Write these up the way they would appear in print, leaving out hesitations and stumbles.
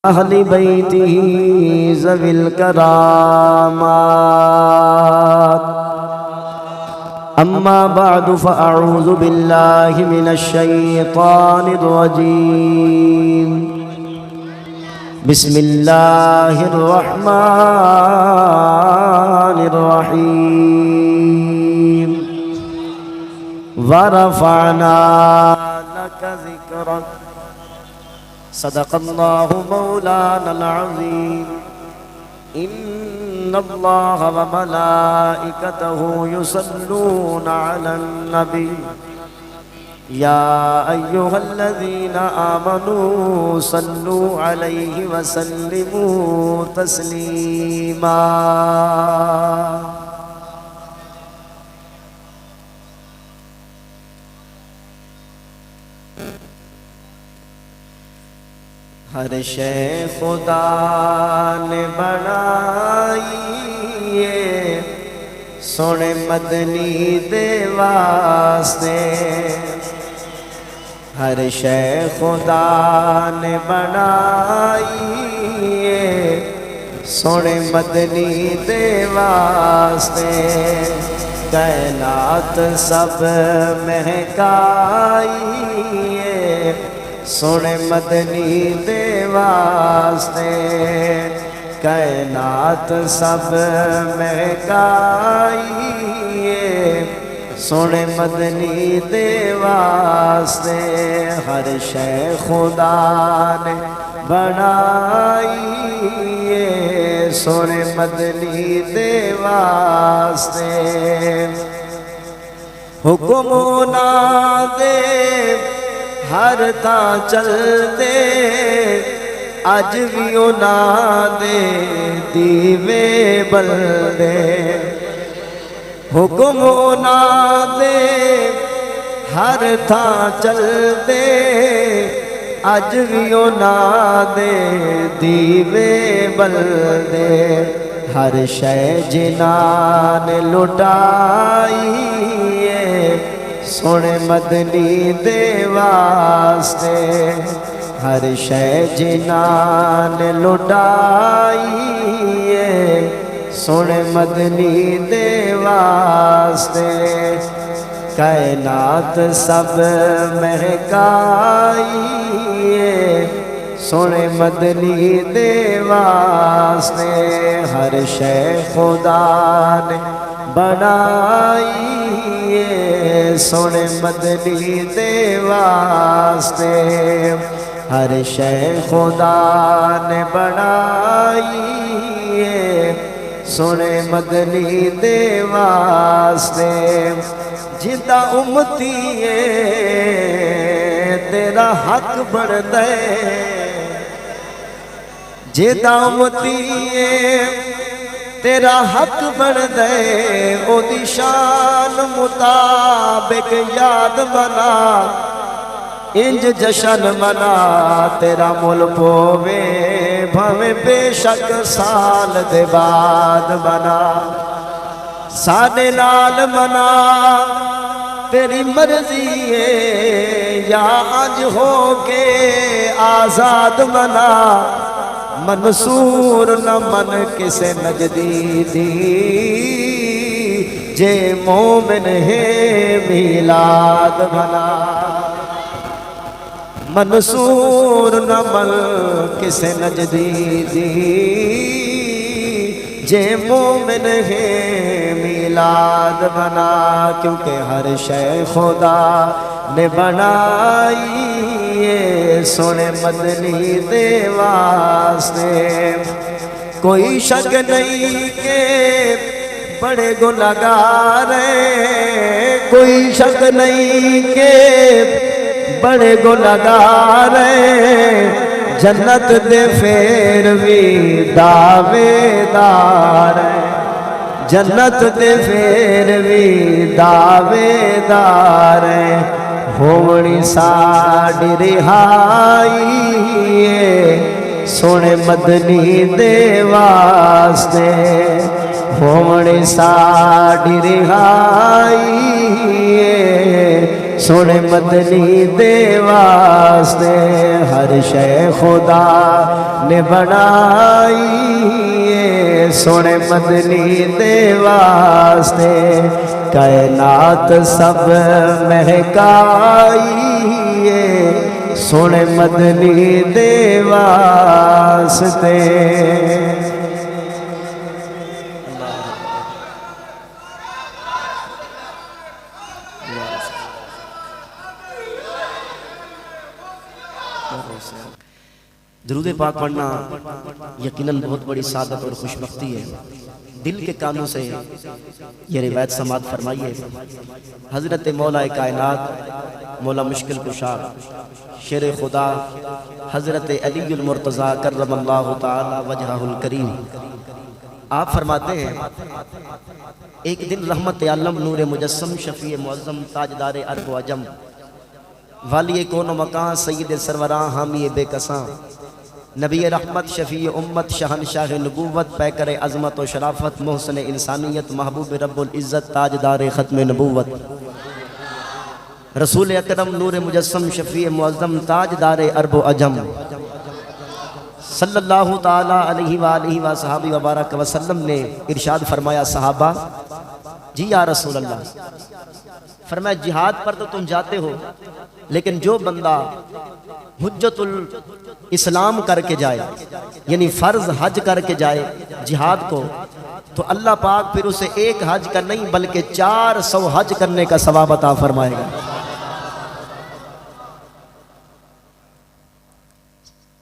Ahli बैतिही ज़विल करामात। अम्मा बअदु फ़अऊज़ु बिल्लाहि मिनश शैतानिर रजीम। बिस्मिल्लाहिर रहमानिर रहीम। वरफ़अना लका ज़िक्रक। सदक़ल्लाहु मौलानल अज़ीम। इन्नल्लाह व मलाइकतहु युसल्लूना अलन नबी या अय्युहल्लज़ीना आमनू सल्लू अलैहि व सल्लिमू तस्लीमा। हर शे खुदा ने बनाई है सोने मदनी दे वास्ते। हर शे खुदा ने बनाई है सोने मदनी दे वास्ते। कायनात सब महकाई है सोने मदनी दे वास्ते। कायनात सब महकाई है सोने मदनी दे वास्ते। हर शे खुदा ने बनाई है सोने मदनी दे वास्ते। हुक्म ना दे हर ता चलते अज भी ना दे दीवे बलदे। हुक्म ना दे हर था चलते अज भी ना दे दीवे बलदे। हर शै जिनान लुटाई सोने मदनी दे वास्ते। हर शै जिनान लुटाई है सोने मदनी दे वास्ते। कायनात सब महकाई है सोने मदनी दे वास्ते। हर शै खुदा ने बनाई सोने मदनी दे वास्ते। हर शै खुदा ने बनाई सोने मदनी दे वास्ते। जिंदा उम्मती है तेरा हक बनदा है। जिंदा उम्मती है तेरा हक बनदा है। ओदी शान मुताबिक याद मना इंज जशन मना। तेरा मुल पोवे भवे बेशक साल दे बाद बना। साडे नाल मना तेरी मर्जी है या अज हो के आजाद मना। मंसूर न मन किसे नजदी दी जे मोमिन है मिलाद मना। मंसूर न मन किसे नजदी दी जे मोमिन है मिलाद मना। क्योंकि हर शै खुदा ने बनाई सोने मदनी दे वास्ते। कोई शक नहीं के बड़े गुनहगार हैं। कोई शक नहीं के बड़े गुनहगार हैं। जन्नत दे फेर भी दावेदार हैं। जन्नत दे फेर भी दावेदार हैं। होवनी साडी रिहाई सोने मदनी दे वास्ते। होवनी साडी रिहाई सोने मदनी दे वास्ते हर शय खुदा ने बनाई है। सोने मदनी दे वास्ते कायनात सब महकाई है। सोने मदनी दे वास्ते। दरूद पाक पढ़ना यकीनन बहुत बड़ी सादत और खुशबख्ती है। दिल के कानों से ये रिवायत समात फरमाइए। हज़रत मौला कायनात मौला मुश्किल कुशा शेर खुदा हज़रत अलीउल मुर्तज़ा कररमल्लाहु ताला वजहुल करीम आप फरमाते हैं, एक दिन रहमत आलम नूर मुजस्सम शफ़ी मुअज़्ज़म ताजदार अरब व अजम वाली कौन मकान सैयद सरवरां हामी बेकसां नबी रहमत शफ़ी उम्मत शहनशाह नबूवत पैकर अज़मत व शराफत मोहसन इंसानियत महबूब रब्बुल इज़्ज़त ताजदार ख़त्म नबूवत रसूल अकरम नूर मुजस्सम शफ़ी मुअज़्ज़म ताजदार अरब व अजम सल्लल्लाहु ताला अलैहि वालिहि व सहाबी व बारक वसल्लम ने इरशाद फरमाया, सहाबा जी या रसूल अल्लाह, फरमाया जिहाद पर तो तुम जाते हो, लेकिन जो बंदा हुज्जतुल इस्लाम करके जाए यानी फ़र्ज हज करके जाए जिहाद को, तो अल्लाह पाक फिर उसे एक हज का नहीं बल्कि 400 हज करने का सवाब अता फरमाएगा।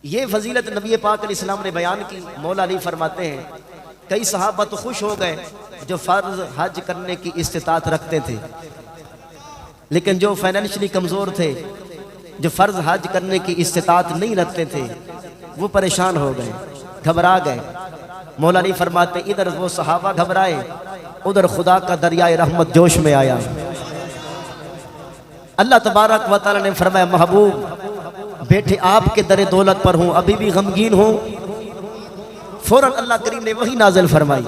ये फजीलत नबी पाक अलैहिस्सलाम ने बयान की। मौला अली फरमाते हैं, कई सहाबा तो खुश हो गए जो फ़र्ज हज करने की इस्तिताअत रखते थे, लेकिन जो फाइनेंशियली कमज़ोर थे, जो फ़र्ज हज करने की इस्तिताअत नहीं रखते थे, वो परेशान हो गए, घबरा गए। मौला अली फरमाते, इधर वो सहाबा घबराए, उधर खुदा का दरियाए रहमत जोश में आया। अल्लाह तबारक व तआला ने फरमाया, महबूब बैठे आपके दरे दौलत पर हूँ, अभी भी गमगीन हूँ। फौरन अल्लाह करीम ने वही नाज़िल फरमाई।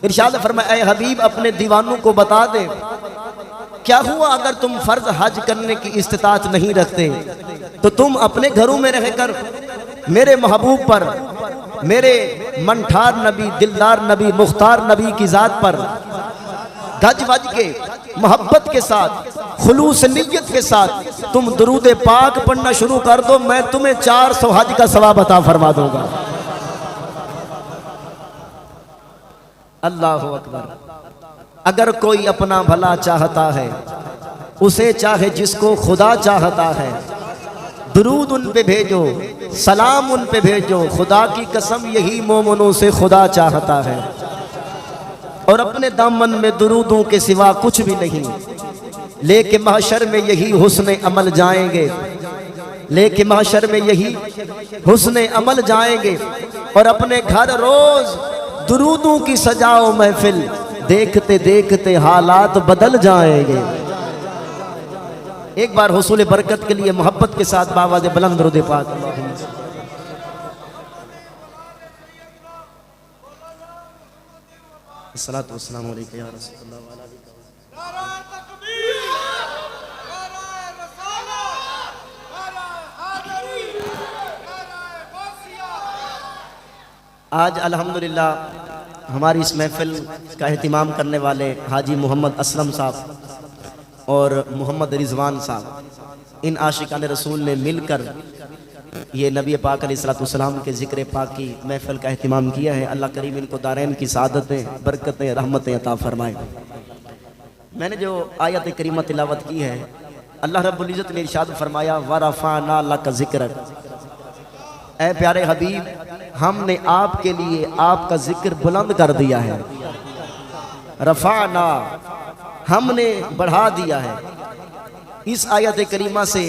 इरशाद फरमाया, ऐ हबीब अपने दीवानों को बता दे, क्या हुआ अगर तुम फर्ज हज करने की इस्तिताअत नहीं रखते तो तुम अपने घरों में रहकर मेरे महबूब पर, मेरे मनठार नबी, दिलदार नबी, मुख्तार नबी की ज़ात पर गज वज के मोहब्बत के साथ, खुलूस नियत के साथ तुम दुरूद पाक पढ़ना शुरू कर दो, मैं तुम्हें 400 हज का सवाब अता फरमा दूंगा। अल्लाहु अकबर। अगर कोई अपना भला चाहता है, उसे चाहे जिसको खुदा चाहता है, दुरूद उन पे भेजो, सलाम उन पे भेजो, खुदा की कसम यही मोमिनों से खुदा चाहता है। और अपने दामन में दुरूदों के सिवा कुछ भी नहीं, लेके महशर में यही हुस्न अमल जाएंगे, लेके महशर में यही हुस्न अमल जाएंगे। और अपने घर रोज दुरूदों की सजाओ महफिल, देखते देखते हालात बदल जाएंगे। एक बार हुसूल बरकत के लिए मोहब्बत के साथ बावाज़ बुलंद दुरूद पाक। अस्सलातु वस्सलामु अलैका या रसूलल्लाह व अला आज अल्हम्दुलिल्लाह हमारी इस महफिल का एहतिमाम करने वाले हाजी मोहम्मद असलम साहब और मोहम्मद रिजवान साहब, इन आशिकान रसूल ने मिलकर ये नबी पाक अलैहिस्सलाम के ज़िक्र पाक की महफिल का एहतिमाम किया है। अल्लाह करीम इनको दारैन की सादतें, बरकतें, रहमतें अता फरमाए। मैंने जो आयत करीमा तिलावत की है, अल्लाह रब्बुल इज़्ज़त ने इरशाद फरमाया, वरफ़अना लक ज़िक्रक, ऐ प्यारे हबीब हमने आपके लिए आपका जिक्र बुलंद कर दिया है। रफ़अना हमने बढ़ा दिया है। इस आयत करीमा से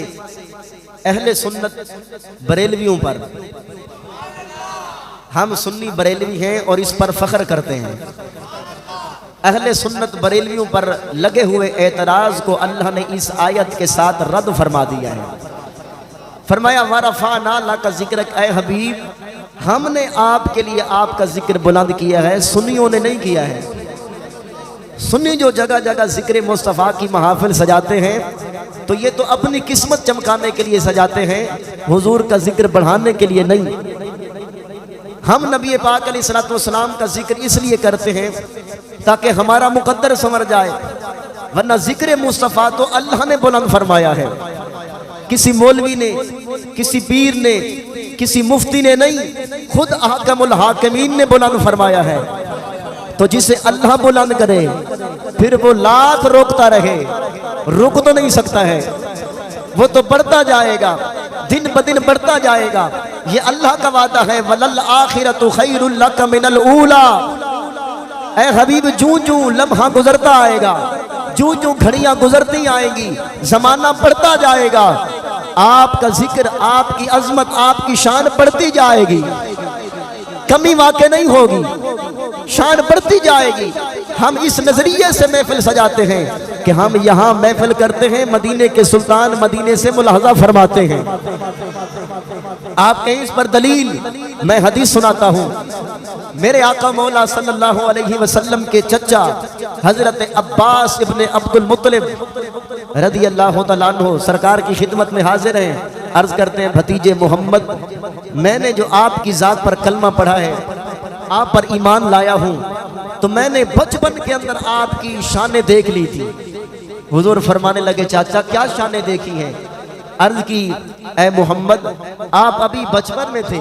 अहले सुन्नत बरेलवियों पर, हम सुन्नी बरेलवी हैं और इस पर फ़ख्र करते हैं, अहले सुन्नत बरेलवियों पर लगे हुए एतराज़ को अल्लाह ने इस आयत के साथ रद्द फरमा दिया है। फरमाया वरफ़अना लक ज़िक्रक, ऐ हबीब हमने आपके लिए आपका जिक्र बुलंद किया है, सुन्नियों ने नहीं किया है। सुन्नी जो जगह जगह जिक्र मुस्तफ़ा की महाफिल सजाते हैं, तो ये तो अपनी किस्मत चमकाने के लिए सजाते हैं, हुजूर का जिक्र बढ़ाने के लिए नहीं। हम नबी पाक अलैहिस्सलाम का जिक्र इसलिए करते हैं ताकि हमारा मुकद्दर संवर जाए, वरना जिक्र मुस्तफ़ा तो अल्लाह ने बुलंद फरमाया है, किसी मौलवी ने, किसी पीर ने, किसी मुफ्ती ने नहीं, खुद हाकिमुल हाकिमीन ने बुलंद फरमाया है। तो जिसे अल्लाह बुलंद करे फिर वो लाख रोकता रहे, रुक तो नहीं सकता है, वो तो बढ़ता जाएगा, दिन ब दिन बढ़ता जाएगा। ये अल्लाह का वादा है, वलल आखिरतु खैरुल लक मिनल ऊला। ऐ हबीब, जूं जूं लम्हा गुजरता आएगा, जूं जूं घड़ियां गुजरती आएंगी, जमाना बढ़ता जाएगा, आपका जिक्र, आपकी अजमत, आपकी शान बढ़ती जाएगी, कमी वाक़ई नहीं होगी, शान बढ़ती जाएगी। हम इस नजरिए से महफिल सजाते हैं कि हम यहाँ महफिल करते हैं, मदीने के सुल्तान मदीने से मुलाहजा फरमाते हैं। आप कहीं इस पर दलील, मैं हदीस सुनाता हूँ। मेरे आका मौला सल्लल्लाहु अलैहि वसल्लम के चचा हजरत अब्बास इब्ने अब्दुल मुत्तलिब रदी अल्लाह तआला अन्हु सरकार की खिदमत में हाजिर हैं। अर्ज करते हैं, भतीजे मोहम्मद, मैंने जो आपकी ज़ात पर कलमा पढ़ा है, आप पर ईमान लाया हूँ, तो मैंने बचपन के अंदर आपकी शानें देख ली थी। हुजूर फरमाने लगे, चाचा क्या शानें देखी हैं? अर्ज की, ऐ मोहम्मद, आप अभी बचपन में थे,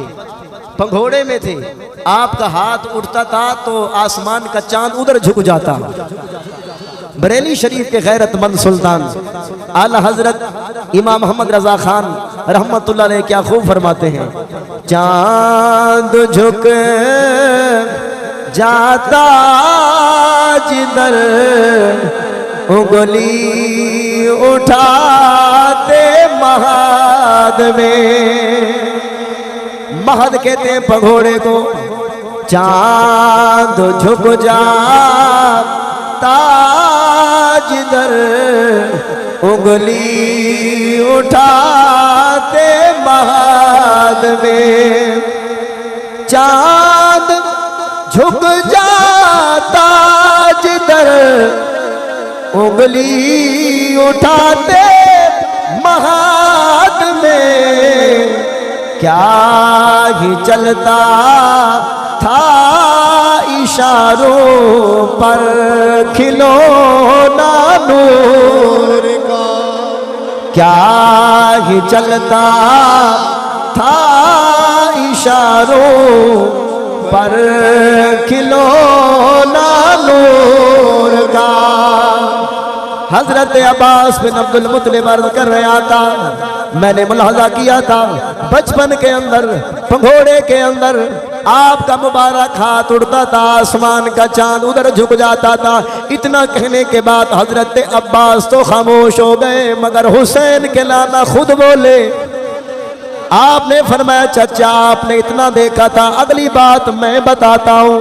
पंघोड़े में थे, आपका हाथ उठता था तो आसमान का चांद उधर झुक जाता। बरेली शरीफ के गैरतमंद सुल्तान आला हजरत इमाम मोहम्मद रजा खान रहमतुल्लाह अलैह क्या खूब फरमाते हैं, चांद झुक जाता जिधर उंगली उठाते महद में। महद कहते हैं पघोड़े को, चांद झुक जाता जिधर उंगली उठाते महद में। चांद झुक जाता जिधर उंगली उठाते महद में, क्या ही चलता था इशारों पर खिलौना नूर का, क्या ही चलता था इशारों पर खिलौना नूर का। हजरत अब्बास बिन अब्दुल मुत्तलिब अर्ज कर रहा था, मैंने मुलाहजा किया था बचपन के अंदर, पंघोड़े के अंदर आपका मुबारक हाथ उड़ता था, आसमान का चांद उधर झुक जाता था। इतना कहने के बाद हजरत अब्बास तो खामोश हो गए, मगर हुसैन के लाना खुद बोले। आपने फरमाया, चचा आपने इतना देखा था, अगली बात मैं बताता हूँ,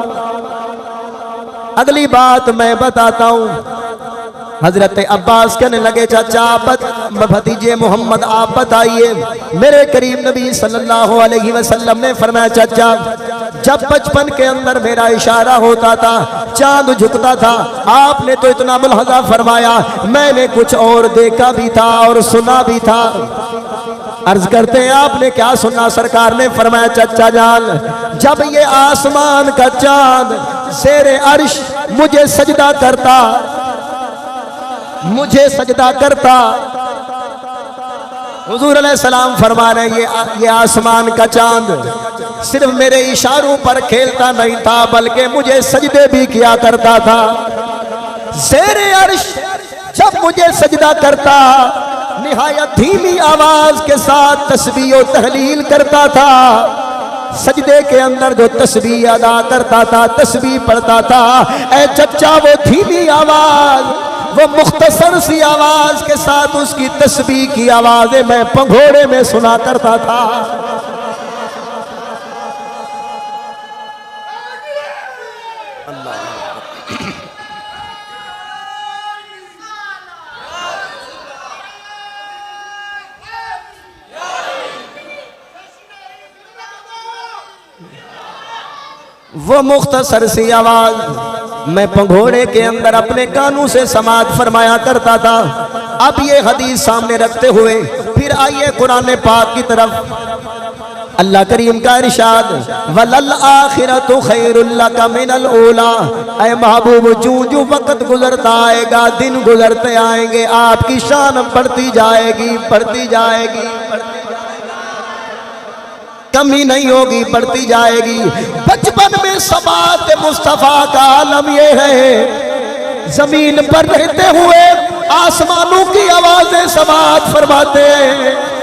अगली बात मैं बताता हूँ। हजरत अब्बास कहने लगे, चाचा भतीजे मोहम्मद आप बताइए। मेरे करीम नबी सल्लल्लाहु अलैहि वसल्लम ने फरमाया, चाचा जब बचपन के अंदर मेरा इशारा होता था, चांद झुकता था, आपने तो इतना मुलाहजा फरमाया, मैंने कुछ और देखा भी था और सुना भी था। अर्ज करते हैं, आपने क्या सुना? सरकार ने फरमाया, चचा जान, जब ये आसमान का चांद ज़ेरे अर्श मुझे सजदा करता, मुझे सजदा करता, हुजूर अलैहिस्सलाम फरमा रहे, ये आसमान का चांद सिर्फ मेरे इशारों पर खेलता नहीं था, बल्कि मुझे सजदे भी किया करता था। ज़ेरे अर्श जब मुझे सजदा करता, निहायत धीमी आवाज के साथ तस्बीह और तहलील करता था। सजदे के अंदर जो तस्बीह अदा करता था, तस्बीह पढ़ता था, ऐ चचा वो धीमी आवाज, वो मुख्तसर सी आवाज के साथ उसकी तस्बीह की आवाजें मैं पंघोड़े में सुना करता था। वो मुख्तसर सी आवाज मैं पंघोड़े के अंदर अपने कानों से समात फरमाया करता था। अब ये हदीस सामने रखते हुए फिर आइए कुरान पाक की तरफ। अल्लाह करीम का इरशाद, वलल आखिरतु खैरुल लका मिनल ऊला। ऐ महबूब, जो वक्त गुजरता आएगा, दिन गुजरते आएंगे, आपकी शान बढ़ती जाएगी, बढ़ती जाएगी, कमी नहीं होगी, बढ़ती जाएगी। बचपन में समात मुस्तफा का आलम ये है, जमीन पर रहते हुए आसमानों की आवाजें समात फरमाते हैं।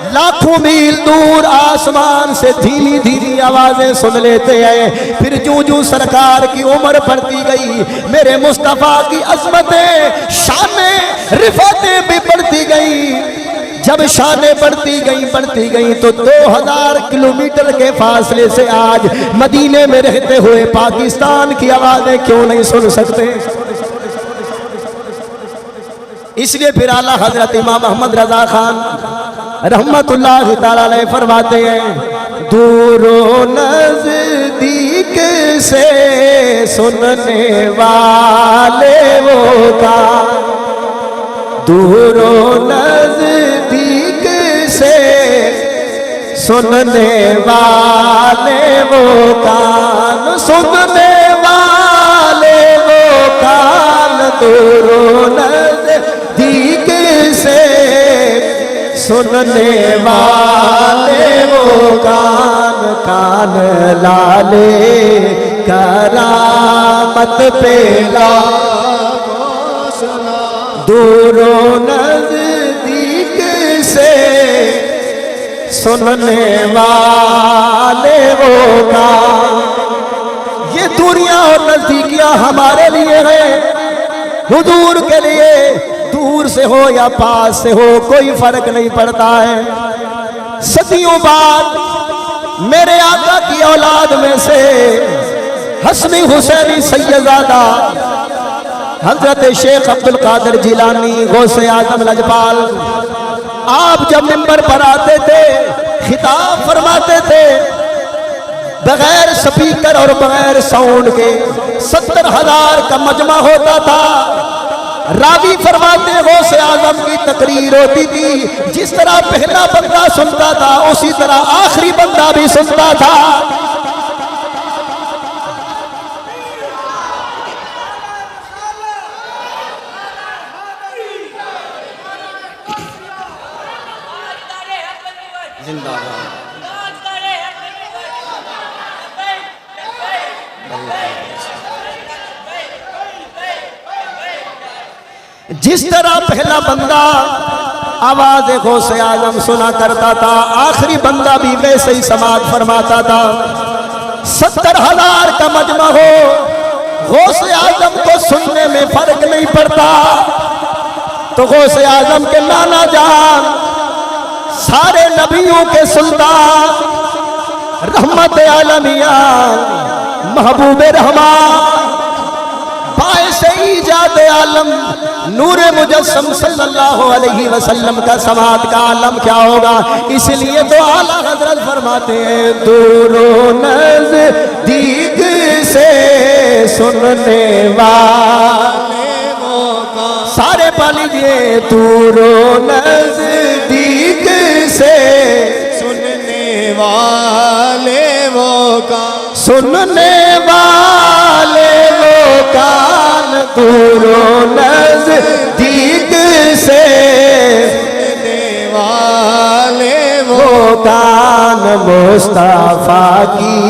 लाखों मील दूर आसमान से धीमी धीमी आवाजें सुन लेते हैं। फिर जो सरकार की उम्र बढ़ती गई, मेरे मुस्तफा की अजमतें, शानें, रिफातें भी बढ़ती गई। जब शानें बढ़ती गई तो 2000 किलोमीटर के फासले से आज मदीने में रहते हुए पाकिस्तान की आवाजें क्यों नहीं सुन सकते। इसलिए फिर आला हजरत इमाम अहमद रजा खान रहमतुल्लाह ताला अलैह फरमाते हैं, दूरो नजदीक से सुनने वाले वो का, दूरो नजदीक से सुनने वाले वो कान, सुनने वाले वो कान, दूरो नजदीक से सुनने वाले वो कान, कान लाले करामत पे दूरों नजदीक से सुनने वाले वो का। ये दूरियां और नजदीकियां हमारे लिए है, हुजूर के लिए दूर से हो या पास से हो कोई फर्क नहीं पड़ता है। सदियों बाद मेरे आका की औलाद में से हसनी हुसैनी सैयदादा हजरत शेख अब्दुल कादिर जिलानी गौसे आजम लजपाल, आप जब मिंबर पर आते थे, खिताब फरमाते थे, बगैर स्पीकर और बगैर साउंड के 70,000 का मजमा होता था। रावी फरमाते गौसे आजम की तकरीर होती थी, जिस तरह पहला बंदा सुनता था उसी तरह आखिरी बंदा भी सुनता था। जिस तरह पहला बंदा आवाज गौसे आजम सुना करता था, आखिरी बंदा भी वैसे ही समात फरमाता था। 70,000 का मजमा हो, गौसे आजम को सुनने में फर्क नहीं पड़ता। तो गौसे आजम के नाना जान, सारे नबियों के सुल्तान, रहमत आलमिया, महबूब रहमान, बाइसे इजाद आलम, नूरे मुजस्सम सल्लल्लाहु अलैहि वसल्लम का समात का आलम क्या होगा। इसलिए तो आला हजरत फरमाते हैं, दूरों नजदीक से सुनने वाले वो का, सारे पा लीजिए, दूरों नजदीक से सुनने वाले वो का, सुनने वाले वो कान, दूरों नजदीक से सुनने वाले वो कान, मुस्तफा की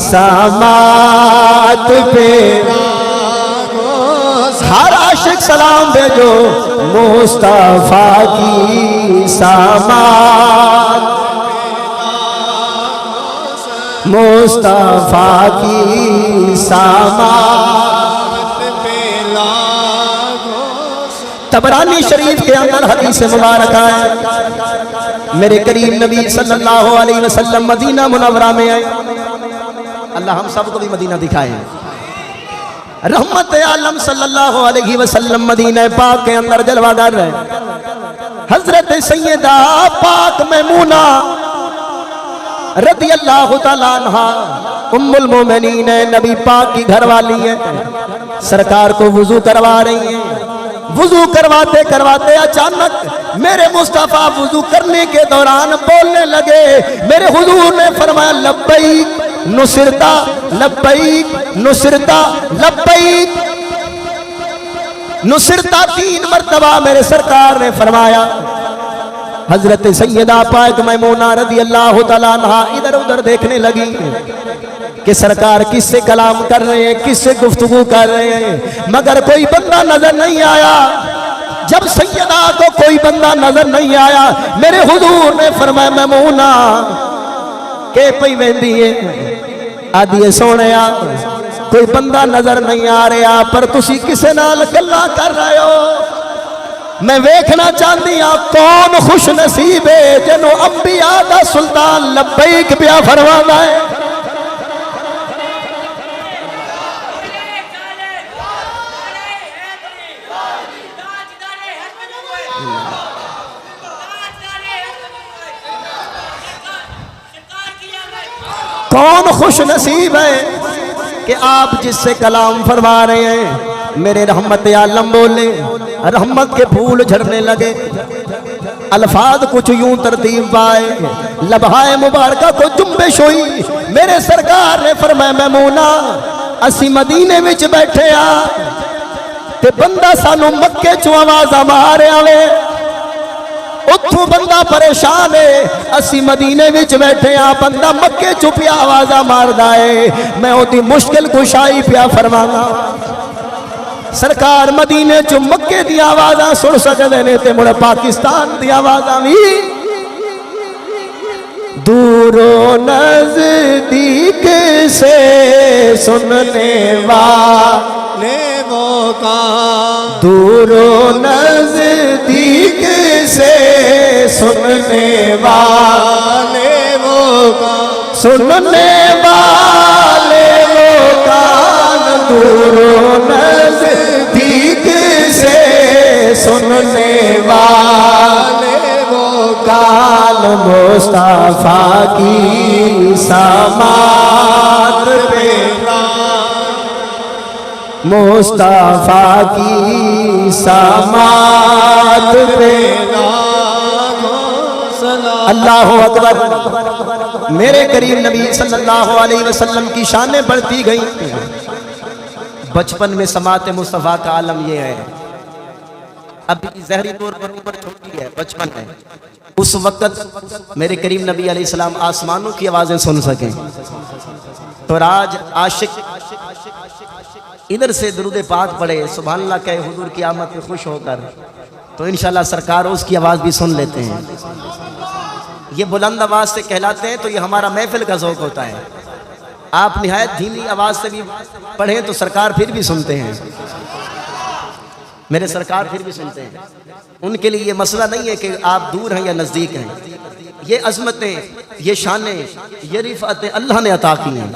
समात पे हर आशिक सलाम भेजो, मुस्तफा की समात, मुस्तफा की समात पे लागो। तबरानी शरीफ के अंदर हदीस मुबारक है, मेरे करीम नबी सल्लल्लाहु अलैहि वसल्लम मदीना मुनव्वरा में आए। अल्लाह हम सबको भी मदीना दिखाए। रहमत आलम सल्लल्लाहु अलैहि वसल्लम मदीना पाक के अंदर जलवागर है। हजरत सैयदा पाक मैमूना रज़ी अल्लाह तआला अन्हा उम्मुल मोमिनीन नबी पाक की घरवाली है। सरकार को वुजू करवा रही है, वुजू करवाते करवाते अचानक मेरे मुस्तफा वुजू करने के दौरान बोलने लगे। मेरे हुजूर ने फरमाया लब्बैक नुसरता लब्बैक नुसरता लब्बैक नुसरता 3 मरतबा मेरे सरकार ने फरमाया। हजरत सैयदा पाक मैमूना रज़ी अल्लाह तआला अन्हा इधर उधर देखने लगी कि सरकार किससे कलाम कर रहे हैं, किससे गुफ्तगू कर रहे हैं, मगर कोई बंदा नजर नहीं आया। जब सैयदा को कोई बंदा नजर नहीं आया, मेरे हुजूर ने फरमाया मैमूना के पई वेंदी है आदि सोने कोई बंदा नजर नहीं आ रहा, पर तुसी किसे नाल गल्लां कर रहे हो। मैं वेखना चाहती हाँ कौन खुश नसीब है जिन्हों अंबिया दा सुल्तान लब्बैक पिया फरमांदा है। कौन खुश नसीब है कि आप जिससे कलाम फरमा रहे हैं। मेरे रहमत आलम बोले, रहमत के फूल झड़ने लगे, अल्फाज कुछ यूं तरतीब पाए, लबहाए मुबारका को जुम्बिश हुई। मेरे सरकार ने फरमाया मैमूना असी मदीने विच बैठे आ ते बंदा सानू मक्के चों आवाज़ मार आवे, उथों बंदा परेशान है। असी मदीने विच बैठे आ, बंदा मक्के चों पिया आवाज़ा मारदा है, मैं ओदी मुश्किल कुशाई पिया फरमाना। सरकार मदीने चो मक्के दी आवाज़ा सुन सकते ने ते मुड़ पाकिस्तान दी आवाज़ा भी दूरों नजदीक से सुनने वाले वो कान, दूरों नजदीक से सुनने वाले वो कान, सुनने वाले वो कान, दूरों नजदीक से सुनने वाले वो कान, मुस्तफा की समात पे, मुस्तफा की समात पे अल्लाहु अकबर। मेरे करीम नबी सल्लल्लाहु अलैहि वसल्लम की शानें बढ़ती गई। बचपन में समात मुस्तफा का आलम ये है, अभी जहरी तौर पर उम्र छोटी है, बचपन है, उस वक्त मेरे करीम नबी अलैहि सलाम आसमानों की आवाजें सुन सकें। तो आज आशिक इधर से दुरूद पाक पढ़े, सुभान अल्लाह कहे हुजूर की आमद पे खुश होकर, तो इंशाल्लाह सरकार उसकी आवाज़ भी सुन लेते हैं। ये बुलंद आवाज़ से कहलाते हैं, तो ये हमारा महफिल का ज़ौक़ होता है। आप निहायत धीमी आवाज़ से भी पढ़ें तो सरकार फिर भी सुनते हैं, मेरे सरकार फिर भी सुनते हैं। उनके लिए ये मसला नहीं है कि आप दूर हैं या नज़दीक हैं। ये अज़मतें, ये शानें, ये रिफ़अतें अल्लाह ने अता की हैं,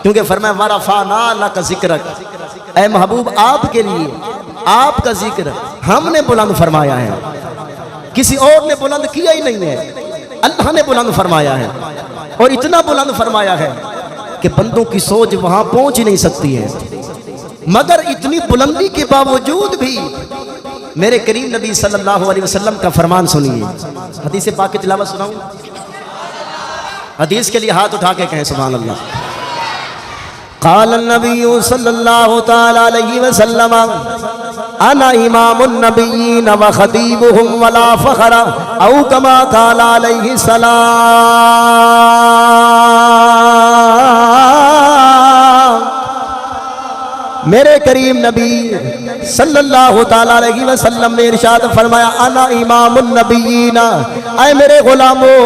क्योंकि फरमाया वरफ़अना लका ज़िक्रक, ऐ महबूब आपके लिए आपका जिक्र हमने बुलंद फरमाया है, किसी और ने बुलंद किया ही नहीं है, अल्लाह ने बुलंद फरमाया है। और इतना बुलंद फरमाया है कि बंदों की सोच वहां पहुंच ही नहीं सकती है। मगर इतनी बुलंदी के बावजूद भी मेरे करीम नबी सल्लल्लाहु अलैहि वसल्लम का फरमान सुनिए। हदीस पाक की तिलावत सुनाऊं? हदीस के लिए हाथ उठा के कहें सुभान अल्लाह। क़ाल नबी सल्लल्लाहु तआला अलैहि वसल्लम अना इमामुन नबिय्यीन व खतीबुहुम वला फ़ख़रा औ कमा क़ाल अलैहि सलाम। मेरे करीम नबी सल्लल्लाहु ताला अलैहि वसल्लम ने इरशाद फरमाया अना इमामुन नबिय्यीन, ऐ मेरे गुलामों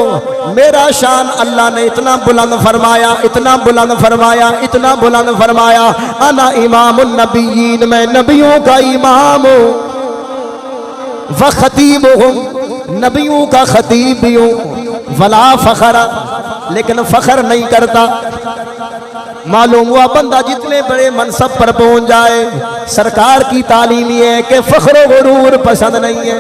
मेरा शान अल्लाह ने इतना बुलंद फरमाया, इतना बुलंद फरमाया, इतना बुलंद फरमाया। अना इमामुन नबिय्यीन, मैं नबियों का इमाम हूँ, व खतीबुहुम, नबियों का खतीब भी हूँ, वला फ़ख़रा, लेकिन फ़ख्र नहीं करता। मालूम हुआ बंदा जितने बड़े मनसब पर पहुंच जाए, सरकार की तालीम ये है कि फ़ख्र गुरूर पसंद नहीं है।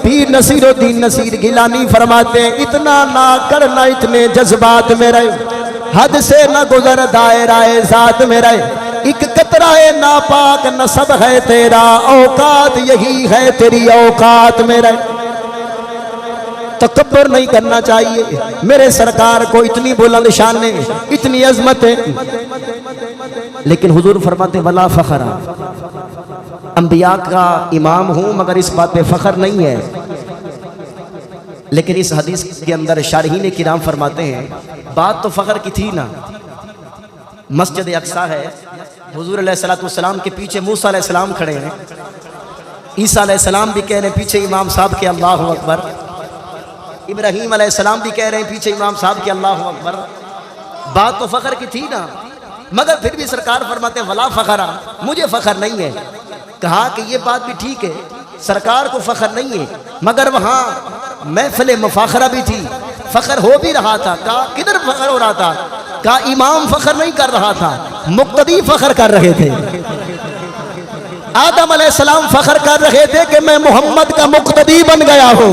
पीर नसीरुद्दीन नसीर गिलानी फरमाते हैं इतना ना करना, इतने जज्बात में रहे, हद से न गुजर दायराए ज़ात में रहे। एक कतराए नापाक नसब है तेरा, औकात यही है तेरी औकात मेरा। तकब्बुर नहीं करना चाहिए। मेरे सरकार को इतनी बुलंद शान है, इतनी अजमत है, लेकिन हुजूर फरमाते वला फखरा, अंबिया का इमाम हूं मगर इस बात पे फख्र नहीं है। लेकिन इस हदीस के अंदर शारहीन किराम फरमाते हैं बात तो फख्र की थी ना। मस्जिद अक्सा है, हुजूर अलैहिस्सलाम के पीछे मूसा अलैहिस्सलाम खड़े हैं, ईसा अलैहिस्सलाम भी कह रहे हैं पीछे इमाम साहब के अल्लाहु अकबर, इब्राहीम अलैहिस्सलाम भी कह रहे हैं पीछे इमाम साहब के अल्लाहु अकबर। बात तो फख्र की थी ना, मगर फिर भी सरकार फरमाते हैं वला फखरा, मुझे फख्र नहीं है। कहा कि ये बात भी ठीक है, सरकार को फख्र नहीं है, मगर वहाँ महफिल मुफाखरा भी थी, फख्र हो भी रहा था। कहा किधर फख्र हो रहा था? कहा इमाम फख्र नहीं कर रहा था, मुक्तदी फख्र कर रहे थे। आदम अलैहिस्सलाम फख्र कर रहे थे कि मैं मोहम्मद का मुक्तदी बन गया हूँ।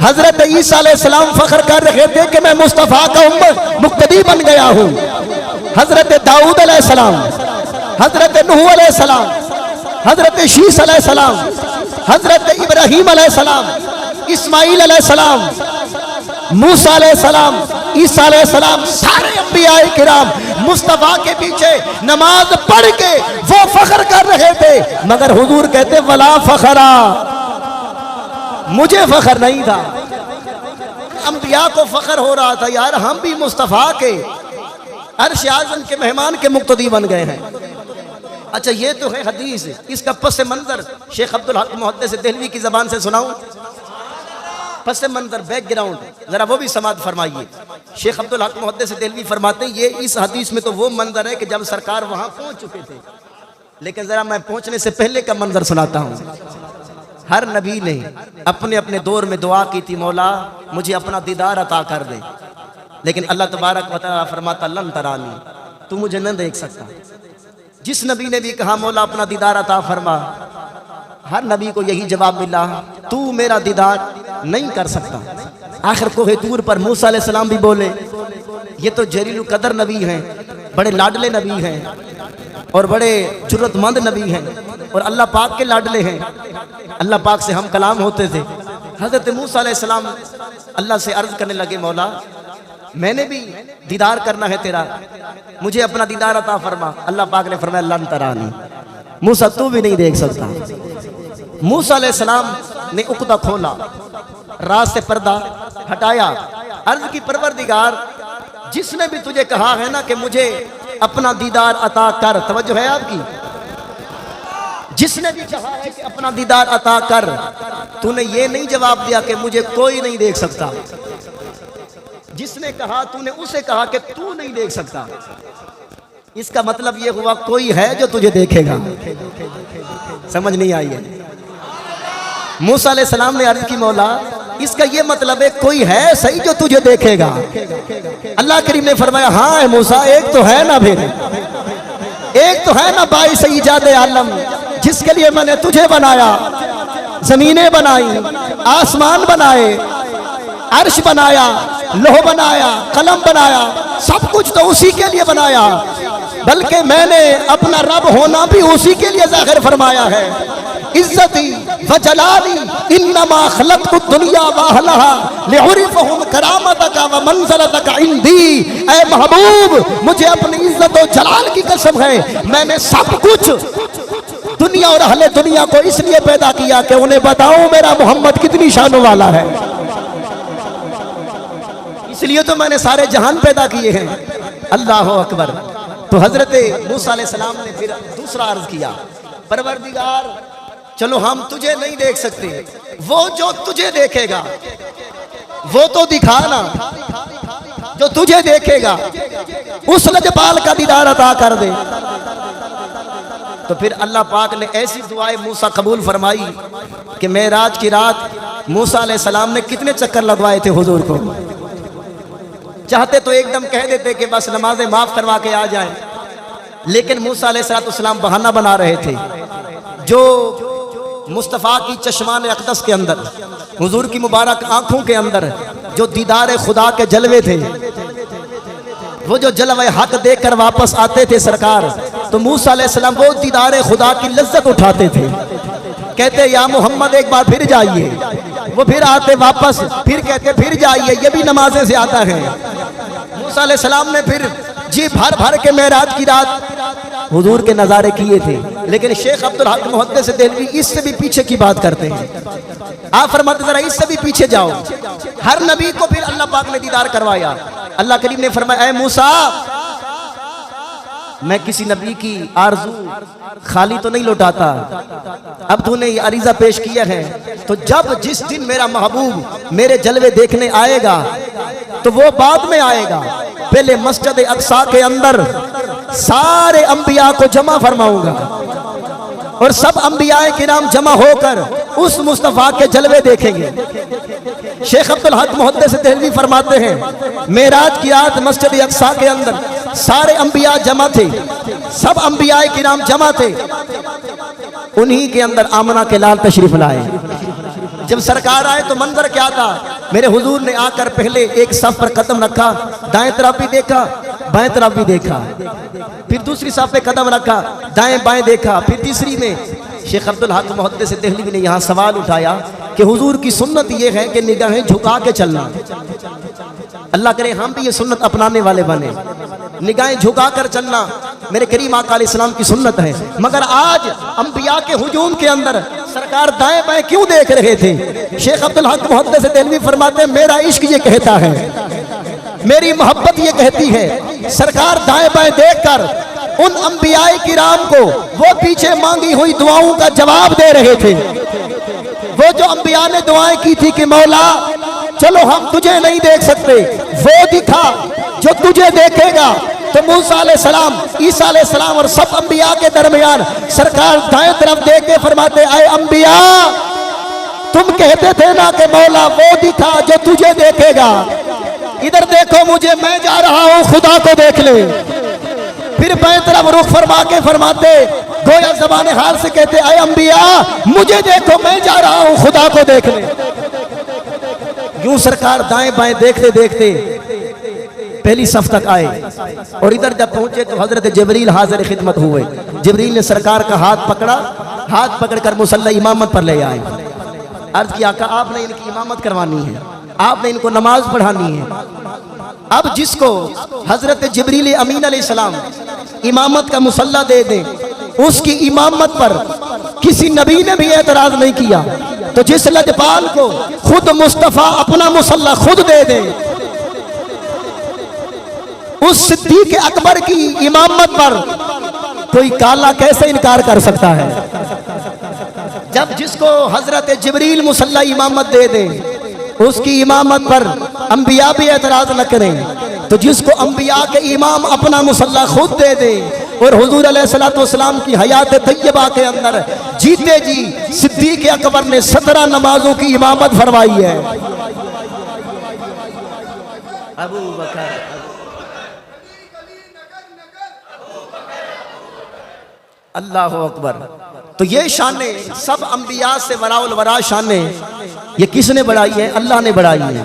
हजरत ईसा अलैहिस्सलाम फख्र कर रहे थे कि मैं मुस्तफ़ा का मुक्तदी बन गया हूँ। हजरत दाऊद अलैहिस्सलाम, हजरत नूह अलैहिस्सलाम, हजरत शीस अलैहिस्सलाम, हजरत इब्राहीम अलैहिस्सलाम, इस्माइल अलैहिस्सलाम, मूसा अलैहिस्सलाम, ईसा अलैहिस्सलाम, सारे अंबिया किराम मुस्तफा के पीछे नमाज पढ़ के वो फख्र कर रहे थे। मगर हुजूर कहते वला फखरा, मुझे फख्र नहीं था। अंबिया को फख्र हो रहा था, यार हम भी मुस्तफा के अर्श आज़म के मेहमान के मुक्तदी बन गए हैं। अच्छा ये तो है हदीस, इसका पस मंजर शेख अब्दुल हक मुहद्दिस देहलवी की जबान से सुनाऊं? पस मंजर, बैकग्राउंड जरा वो भी समात फरमाइए। शेख अब्दुल हक मुहद्दिस देहलवी फरमाते ये इस हदीस में तो वो मंजर है कि जब सरकार वहां पहुंच चुके थे, लेकिन जरा मैं पहुंचने से पहले का मंजर सुनाता हूं। हर नबी ने अपने अपने दौर में दुआ की थी, मौला मुझे अपना दीदार अता कर दे, लेकिन अल्लाह तबारक व तआला फरमाता लन तरानी, तू मुझे न देख सकता। जिस नबी ने भी कहा मौला अपना दीदार अता फरमा, हर नबी को यही जवाब मिला, तू मेरा दीदार नहीं कर सकता। आखिर कोहे तूर पर मूसा अलैहिस्सलाम भी बोले, ये तो जलील कदर नबी हैं, बड़े लाडले नबी हैं और बड़े जुर्रतमंद नबी हैं और अल्लाह पाक के लाडले हैं। अल्लाह पाक से हम कलाम होते थे। हजरत मूसा अलैहिस्सलाम अल्लाह से अर्ज करने लगे, मौला मैंने भी दीदार करना है तेरा, मुझे अपना दीदार अता फरमा। अल्लाह पाक ने फरमाया लन तरानी, मूसा तू भी नहीं देख सकता। मूसा अलैहिस्सलाम ने उक़दा खोला, रात से पर्दा हटाया, अर्ज की परवरदिगार जिसने भी तुझे कहा है ना कि मुझे अपना दीदार अता कर, तवज्जो है आपकी, जिसने भी कहा है कि अपना दीदार अता कर, तूने ये नहीं जवाब दिया कि मुझे कोई नहीं देख सकता। जिसने कहा तूने उसे कहा कि तू नहीं देख सकता। इसका मतलब ये हुआ कोई है जो तुझे देखेगा। समझ नहीं आई है? मूसा अलैहिस्सलाम ने अर्ज की मौला इसका ये मतलब है कोई है सही जो तुझे देखेगा। अल्लाह करीम ने फरमाया हाँ है मूसा, एक तो है ना, फिर एक तो है ना बाई से ईजाद आलम, जिसके लिए मैंने तुझे बनाया, जमीनें बनाई, आसमान बनाए, अर्श बनाया, लोह बनाया, कलम बनाया, सब कुछ तो उसी के लिए बनाया, बल्कि मैंने अपना रब होना भी उसी के लिए जाहिर फरमाया है। इज्जती व जलाली इन्नमा खलक़तु दुनिया व अहलहा लिउरिफहुम करामतका व मंज़लतका इंदी। ऐ महबूब मुझे अपनी इज्जत और जलाल की कसम है, मैंने सब कुछ दुनिया और अहले दुनिया को इसलिए पैदा किया कि उन्हें बताऊं मेरा मोहम्मद कितनी शान वाला है। इसलिए तो मैंने सारे जहान पैदा किए हैं। अल्लाह अकबर। तो हजरत मूसा अलैहिस्सलाम ने फिर दूसरा अर्ज किया, परवरदिगार चलो हम तुझे नहीं देख सकते, वो जो तुझे देखेगा वो तो दिखा ना, जो तुझे देखेगा उस लजपाल का दीदार अता कर दे। तो फिर अल्लाह पाक ने ऐसी दुआएं मूसा कबूल फरमाई कि मेराज की रात मूसा अलैहिस्सलाम ने कितने चक्कर लगवाए थे हुजूर को। चाहते तो एकदम कह देते कि बस नमाजें माफ करवा के आ जाएं, लेकिन मूसा अलैहिस्सलाम बहाना बना रहे थे। जो मुस्तफ़ा की चश्मान अक़दस के अंदर, हुजूर की मुबारक आंखों के अंदर जो दीदार खुदा के जलवे थे, वो जो जलवे हक देकर वापस आते थे सरकार, तो मूसा अलैहिस्सलाम वो दीदार खुदा की लज्जत उठाते थे। कहते या मोहम्मद एक बार फिर जाइए, वो फिर आते वापस, फिर कहते फिर जाइए, ये भी नमाज़ें से आता है। मूसा अलैहिस्सलाम ने फिर जी भर भर के मेराज की रात हुजूर के नज़ारे किए थे। लेकिन शेख अब्दुल हक मुहद्दिस देहलवी इससे भी पीछे की बात करते हैं। आप फरमाते जरा इससे भी पीछे जाओ। हर नबी को फिर अल्लाह पाक ने दीदार करवाया। अल्लाह करीम ने फरमाया, ऐ मूसा, मैं किसी नबी की आरज़ू खाली तो नहीं लौटाता। अब तूने ये अरीज़ा पेश किया है, तो जब जिस दिन मेरा महबूब मेरे जलवे देखने आएगा तो वो बाद में आएगा। पहले मस्जिद अक्सा के अंदर सारे अंबिया को जमा फरमाऊंगा और सब अंबियाए किराम जमा होकर उस मुस्तफ़ा के जलवे देखेंगे। शेख अब्दुल हक मुहद्दिस देहलवी फरमाते हैं, मेराज की रात मस्जिद अक्सा के अंदर सारे अंबिया जमा थे, सब अंबियाए किराम जमा थे। उन्हीं के अंदर आमना के लाल तशरीफ लाए। जब सरकार आए तो मंजर क्या था? मेरे हुजूर ने आकर पहले एक सफ पर कदम रखा, दाएं तरफ भी देखा, बाएं तरफ भी देखा, फिर दूसरी सफ पे कदम रखा, दाएं बाएं देखा, फिर तीसरी में। शेख अब्दुल हक मुहद्दिस देहलवी ने यहाँ सवाल उठाया कि हुजूर की सुन्नत ये है कि निगाहें झुका के चलना। अल्लाह करे हम भी ये सुन्नत अपनाने वाले बने, निगाहें झुका कर चलना मेरे करीम आका अलैहिस्सलाम की सुन्नत है। मगर आज अंबिया के हुजूम के अंदर सरकार दाएं बाएं क्यों देख रहे थे? शेख अब्दुल हक मुहद्दिस देहलवी फरमाते हैं, मेरा इश्क ये कहता है, मेरी मोहब्बत ये कहती है, सरकार दाएं बाएं देखकर उन अंबियाए किराम को वो पीछे मांगी हुई दुआओं का जवाब दे रहे थे। वो जो अंबिया ने दुआएं की थी कि मौला चलो हम तुझे नहीं देख सकते, वो दिखा जो तुझे देखेगा। तो मूसा अलैहिस्सलाम, ईसा अलैहिस्सलाम और सब अंबिया के दरमियान सरकार दाएं तरफ देख के फरमाते, आए अंबिया, तुम कहते थे ना कि मौला वो दिखा जो तुझे देखेगा, इधर देखो मुझे, मैं जा रहा हूं, खुदा को देख ले। फिर बाएं तरफ रुख फरमा के फरमाते, गोया ज़बान हाल से कहते, आए अंबिया, मुझे देखो, मैं जा रहा हूं, खुदा को देख ले। यूं सरकार दाएं बाएं देखते देखते पहली सफ तक आए और इधर जब पहुंचे तो हजरत जिब्रील हाजिर खिदमत हुए। जिब्रील ने सरकार का हाथ पकड़ा, हाथ पकड़कर मुसल्ला इमामत पर ले आए। अर्ज किया, आका आपने इनकी इमामत करवानी है, आपने इनको नमाज पढ़ानी है। अब जिसको हजरत जिब्रील अमीन अलैहिस्सलाम इमामत का मुसल्ला दे दें, उसकी इमामत पर किसी नबी ने भी एतराज नहीं किया। तो जिस लजपाल को खुद मुस्तफ़ा अपना मुसल्ला खुद दे दे, उस सिद्दीक़ अकबर की इमामत पर कोई काला कैसे इनकार कर सकता है? जब जिसको हजरत जिब्रील मुसल्ला इमामत दे दे, उसकी इमामत पर अंबिया भी एतराज न करें, तो जिसको अंबिया के इमाम अपना मुसल्ला खुद दे दे और हुजूर अलैहिस्सलातु वस्सलाम की हयात तय्यबा के अंदर जीते जी सिद्दीक़ अकबर ने 17 नमाजों की इमामत फरमाई है। अबू बकर, अल्लाह अकबर। तो ये शाने सब अंबिया से वराउल वरा शाने ये किसने बढ़ाई है? अल्लाह ने बढ़ाई है।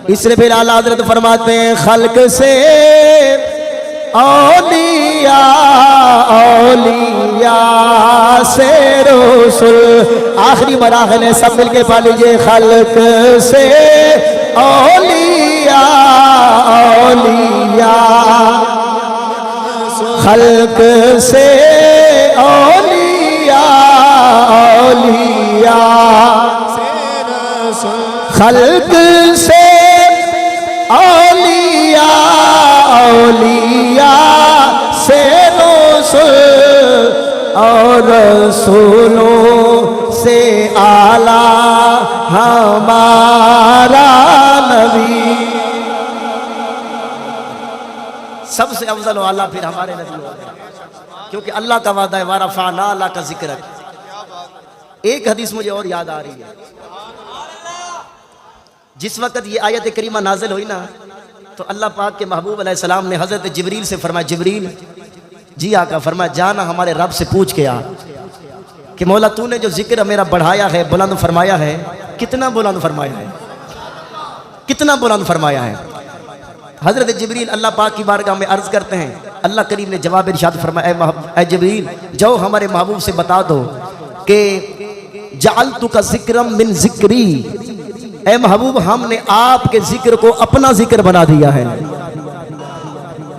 इसलिए फिर आला हज़रत फरमाते हैं, खल्क से औलिया, औलिया से रसूल। आखिरी मराहल है, सब मिलके पा लीजिए। खल्क से औलिया, औलिया, खल्क से औलिया, औलिया, खल्क से औलिया, औलिया से रसूल और रसूलों से आला हमारा नबी। सबसे अफजल वाला फिर हमारे नबी, क्योंकि अल्लाह का वादा है, वारफ़अना अल्लाह का जिक्र। एक हदीस मुझे और याद आ रही है। जिस वक्त ये आयत करीमा नाजिल हुई ना, तो अल्लाह पाक के महबूब अलैहिस्सलाम ने हज़रत जिब्रील से फरमाया, जिब्रील जी आका, फरमाया जाना हमारे रब से पूछ के आ कि मौला तूने जो जिक्र मेरा बढ़ाया है, बुलंद फरमाया है, कितना बुलंद फरमाया है, कितना बुलंद फरमाया है। हजरत जिब्रील अल्लाह पाक की बारगाह में अर्ज करते हैं, अल्लाह करीम ने जवाब इरशाद फरमाया, ऐ जिब्रील जाओ हमारे महबूब से बता दो कि जअलतु का जिक्रम मिन जिक्री, ऐ महबूब हमने आपके जिक्र को अपना जिक्र बना दिया है।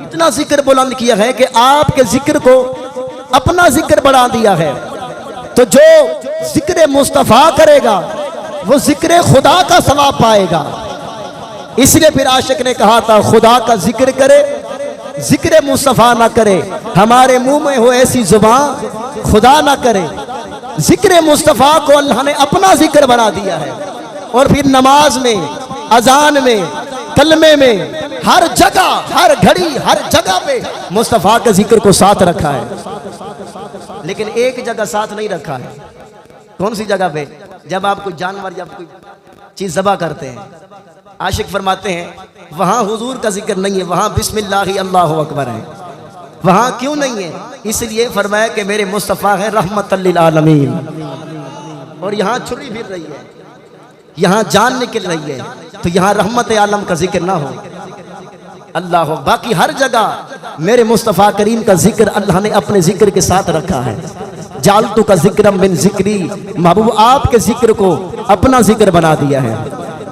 इतना जिक्र बुलंद किया है कि आपके जिक्र को अपना जिक्र बढ़ा दिया है। तो जो जिक्र मुस्तफ़ा करेगा वो जिक्र खुदा का सवाब पाएगा। इसलिए फिर आशिक ने कहा था, खुदा का जिक्र करे जिक्र मुस्तफ़ा ना करे, हमारे मुंह में हो ऐसी जुबान खुदा ना करे। जिक्र मुस्तफ़ा को अल्लाह ने अपना जिक्र बना दिया है। और फिर नमाज में, अजान में, कलमे में, हर जगह, हर घड़ी, हर जगह पे मुस्तफ़ा के जिक्र को साथ रखा है। लेकिन एक जगह साथ नहीं रखा है। कौन सी जगह पे? जब आप कोई जानवर या कोई चीज ज़बा करते हैं, आशिक फरमाते हैं वहां हुजूर का जिक्र नहीं है, वहां बिस्मिल्लाह अल्लाहु अकबर है। वहां क्यों नहीं है? इसलिए फरमाया कि मेरे मुस्तफ़ा है रहमतल लिल आलमीन। और यहाँ छुरी फिर रही है, यहाँ जान निकल रही है, तो यहाँ रहमत आलम का जिक्र ना हो। अल्लाह हो, बाकी हर जगह मेरे मुस्तफ़ा करीम का जिक्र अल्लाह ने अपने जिक्र के साथ रखा है। जालतु का जिक्र मिन जिक्री, महबूब आपके जिक्र को अपना जिक्र बना दिया है।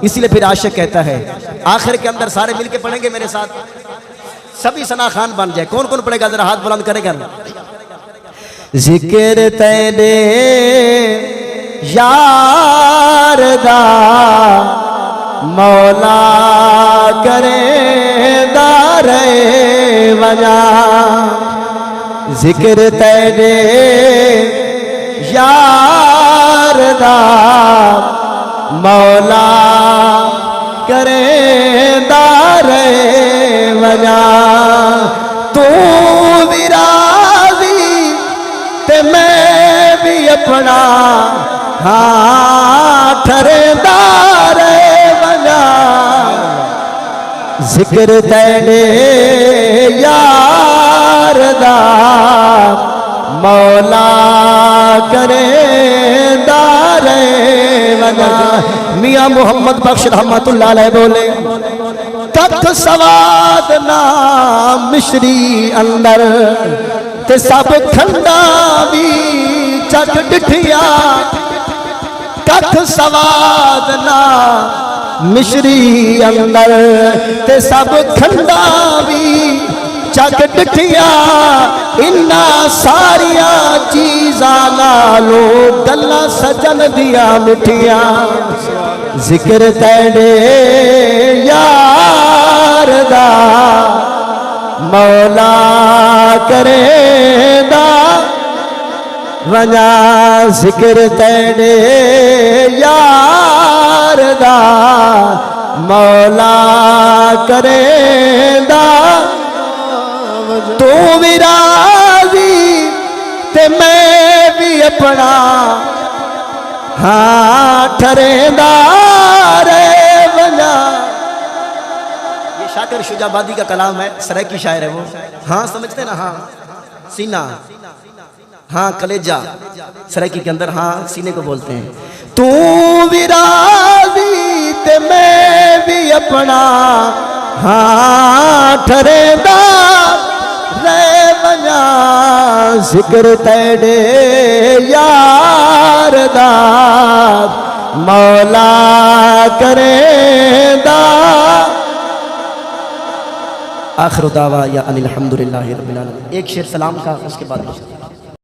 इसलिए फिर आशिक कहता है, आखिर के अंदर सारे मिलके पढ़ेंगे मेरे साथ, सभी सना खान बन जाए। कौन कौन पढ़ेगा? जरा हाथ बुलंद करेगा। जिक्र तेरे यार दा मौला करे दारे वजा, जिक्र तेरे यार दा मौला करे दारे वजा। तू भी राज़ी ते मैं भी अपना, हाँ ठहरेदार वजा। जिक्र तेरे यार दा मौला करे दारे वजा। मियां मोहम्मद बख्श रहमतुल्लाह अलैह बोले, कख सवाद ना मिश्री अंदर ते सब खंडा भी चख डिठिया। कख सवाद ना मिश्री अंदर ते सब खंडा भी चख डिठिया। इन्ना सारिया चीज़ां नालो गल्लां सजन दिया मिठिया। जिक्र तेरे यार दा मौला करे दा वजा। जिक्र तेरे यार दा मौला करे दा। तू भी राज़ी ते मैं भी अपना, हाँ ठहरेदार वजा। ये शाकिर शुजाबादी का कलाम है, सराइकी शायर है वो। हाँ समझते ना? हाँ सीना, हाँ कलेजा, सराइकी के अंदर हाँ सीने को बोलते हैं। तू भी राज़ी ते मैं भी अपना, हाँ ठहरेदार वजा। जिक्र तेरे यार दा मौला करे दा। आखिर दावा या अनिल हम्दुलिल्लाहि रब्बिल आलमीन। एक शेर सलाम का, उसके बाद